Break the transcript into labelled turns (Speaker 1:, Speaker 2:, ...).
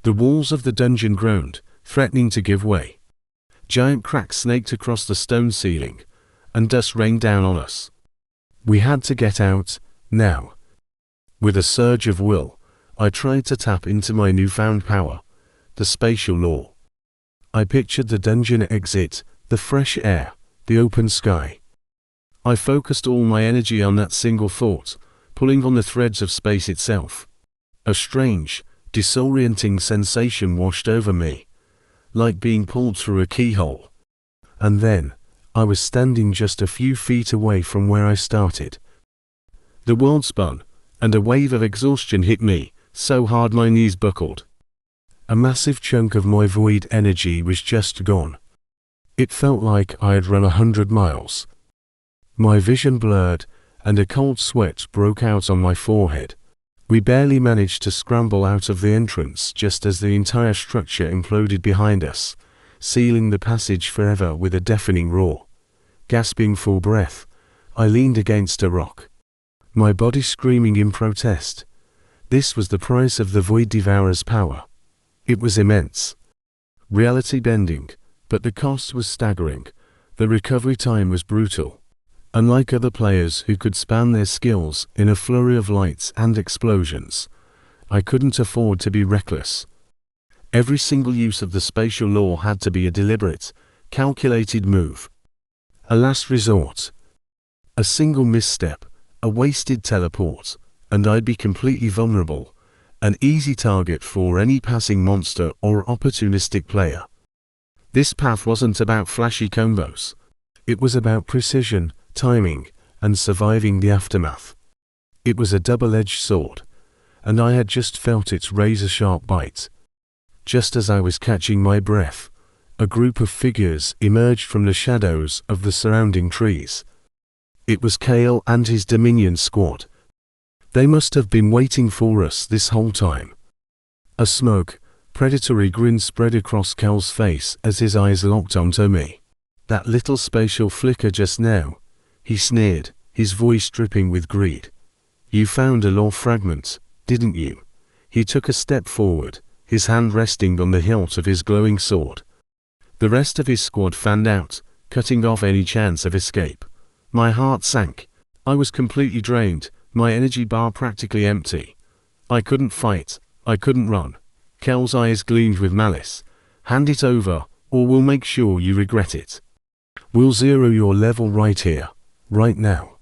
Speaker 1: The walls of the dungeon groaned, threatening to give way. Giant cracks snaked across the stone ceiling, and dust rained down on us. We had to get out, now. With a surge of will, I tried to tap into my newfound power, the spatial law. I pictured the dungeon exit, the fresh air, the open sky. I focused all my energy on that single thought, pulling on the threads of space itself. A strange, disorienting sensation washed over me, like being pulled through a keyhole. And then, I was standing just a few feet away from where I started. The world spun, and a wave of exhaustion hit me, so hard my knees buckled. A massive chunk of my void energy was just gone. It felt like I had run 100 miles. My vision blurred, and a cold sweat broke out on my forehead. We barely managed to scramble out of the entrance just as the entire structure imploded behind us, sealing the passage forever with a deafening roar. Gasping for breath, I leaned against a rock, my body screaming in protest. This was the price of the Void Devourer's power. It was immense. Reality bending, but the cost was staggering. The recovery time was brutal. Unlike other players who could span their skills in a flurry of lights and explosions, I couldn't afford to be reckless. Every single use of the spatial law had to be a deliberate, calculated move. A last resort. A single misstep, a wasted teleport, and I'd be completely vulnerable, an easy target for any passing monster or opportunistic player. This path wasn't about flashy combos. It was about precision, timing, and surviving the aftermath. It was a double-edged sword, and I had just felt its razor-sharp bite. Just as I was catching my breath, a group of figures emerged from the shadows of the surrounding trees. It was Kale and his Dominion squad. They must have been waiting for us this whole time. A smug, predatory grin spread across Kale's face as his eyes locked onto me. That little spatial flicker just now, he sneered, his voice dripping with greed. You found a lore fragment, didn't you? He took a step forward, his hand resting on the hilt of his glowing sword. The rest of his squad fanned out, cutting off any chance of escape. My heart sank. I was completely drained, my energy bar practically empty. I couldn't fight, I couldn't run. Kel's eyes gleamed with malice. Hand it over, or we'll make sure you regret it. We'll zero your level right here, right now.